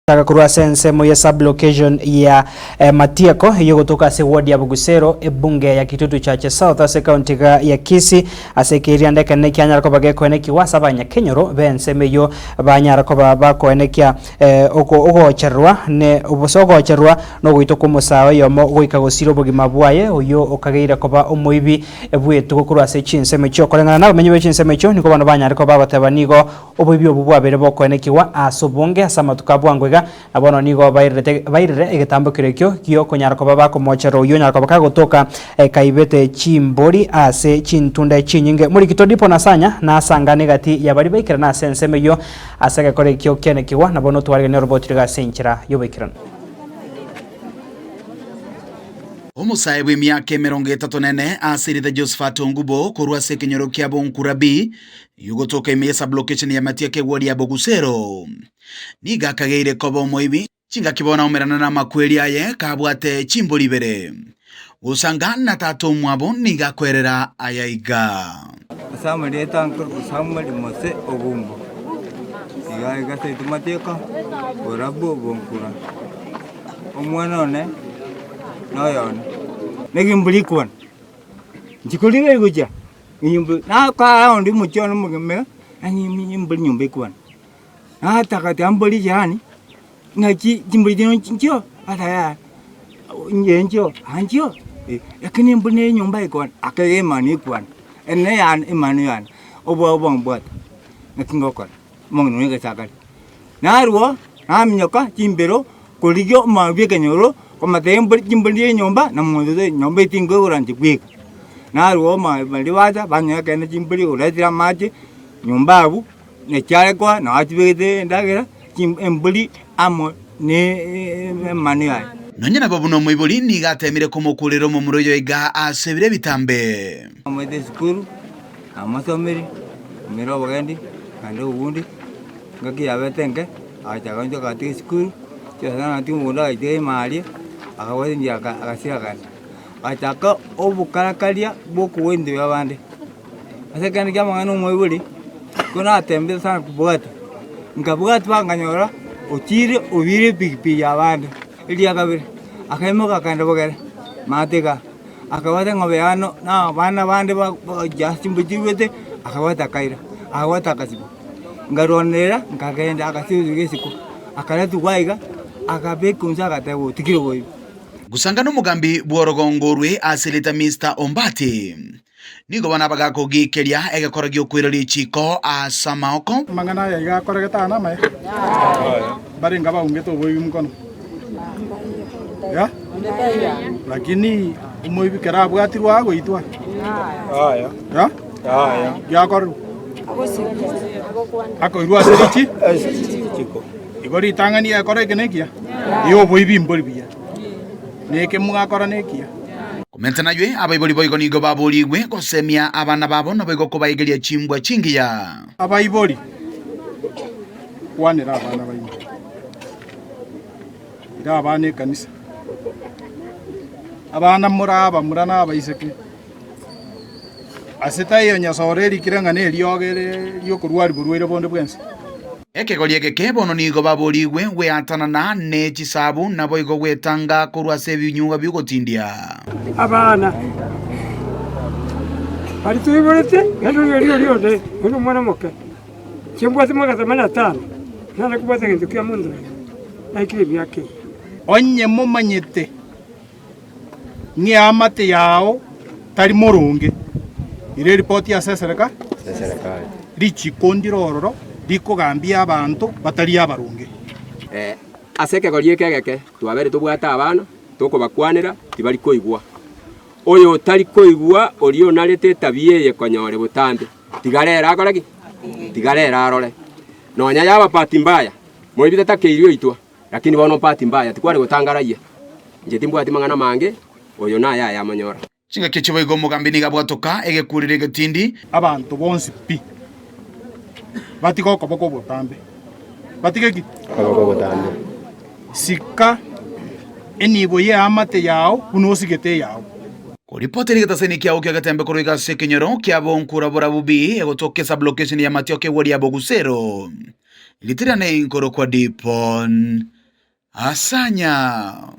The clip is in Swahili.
Kurwa sensemo ya sublocation ya Matiako hiyo kutoka se ward ya Bugusero ebunge ya Kitutu Chache South ase county ya Kisii ase kiria ndeka neki anyara ko bage ko eneki wasabanya Kenyoro benseme yo banyara ko bako enekia ogo cherwa ne obosogo cherwa no gwito kumusawa yomo goika gosiro bugima bwaye uyo okageira ko ba omoibi ebwetu kurwa se chinseme cyo kolengana na menye chinseme cyo niko bano banyara ko babatebanigo oboibi obubwabere boko eneki wa asobonge asama tukabwangwe abono nigo bairire egetambo kirekyo kyo konyara ko baba ko mochero yo nyara ko baka gotoka kaibete chimbori ase chintunda chinyinge muri kitodipo nasanya na sangane gati ya bari baikira na senseme yo asage kore kyo kene kiwa nabono twarige ne robot riga senchira yo baikira Omusaye w'emyaka 34 asirite Josephat Ongubo kurwa se Kenyoro kya Bonkurabi yugotoka imesa blockation ya Matiake ward ya Bogusero niga kageire kobo moibi chinga kibona omerana na makweli aye kabwate chimboli bere usangana tato mwabo niga kwerera ayaiga asama leta ankor usama limose obumbo niga igase Matiaka orabo Bonkura omwana one noyon negimbuli kwan njikulinga guja nyimbu na ka ndi muchono mugeme anyimbuli nyumbe kwan na takati ambuli jani ngachi jimbuli dino ncho ataya nyenjo anjo yakini mbune nyumba ikwan akage mani kwan ene yan imani yan obo mbot nakingo kwan mongno ngega sakali na ruo na mnyoka jimbero koligyo mabye Kenyoro koma tembo jimbuli nyumba na mwoze nyumba itingo uranji kwik na ruo mali waza banya kene jimbuli uletira maji nyumba abu ne chale kwa na atibete ndagera jimbuli amo ne manual nonyana babuno moiboli niga temire kumukulero mu muroyo iga asebire bitambe amwede skuru amasomeri miro bagandi kandi ubundi ngaki yabetenge achaganjo kati skuru cyana ati munda ite mali akawaze ndiaka akasira kandi achaka obukarakalia boku wende yabande asekani kama ngano moiboli kuna atembe sana kubwata ngabwata banganyora otire obire pipi yabande ili akabire akaimoka kanda bogere mateka akawata ngobeano na bana bande ba jasimbujiwete akawata kaira akawata kasibo ngaronera ngagenda akasizugesiko akalatu waiga akabe kunza katabo tikiro boy gusangana umugambi bworogongorwe aseleta Mr. Ombati nigo bana bagako gikeria egekoragyo kwirari chiko asamaoko mangana ya igakoregeta na mai bari ngaba ungeto boy mkono ya lakini umoibi kera bwatirwa goitwa ya ya koru ako irwa serichi chiko igori tangani akore kenekia iyo boibi mbolibia neke mugakora nekia komentana ywe abaiboli boigo nigo baboliwe kosemia abana babo no boigo kubaigeria chimbwa chingiya abaiboli kwanira abana bayi ira abane kanisa abana murana abaiseke aseta iyo nyasoreri kirangane eliogere lyokurwari burwere bonde bwense ekegorie gekebono nigo baboliwe we atanana ne chisabu na boigo gwetanga kurwa se binyuga bigutindia abana bari tuiborete ngero de uno mwana moke chimbwa simwa 85 nana kubata ngendo kya mundu aikire byake onye mumanyete ni amate yao tari morunge ire report ya sesereka richi kondirororo diko gambia abantu batari abarunge aseke gorie kegeke twabere tubwata abana tukubakwanira tibari koigwa oyo tari koigwa orio narete tabie ye konyore butambe tigarera akoraki tigarera arore nonya yaba pati mbaya moibite takeirio itwa lakini bono pati mbaya tikwari gutangaraia nje timbwati mangana mange oyo na ya manyora chinga kechibo igo mugambi niga bwatoka egekurire getindi abantu bonsi pi batiko koboko botambe batikeki koboko botambe sika enibo ye amate yao unosigete yao kuripoteri gataseni kia ukia gatembe kuruiga se Kenyoro kia Bonkura borabubi egotoke sublocation ya Matiake ward ya Bogusero ilitirane inkoro kwa dipon Asanya.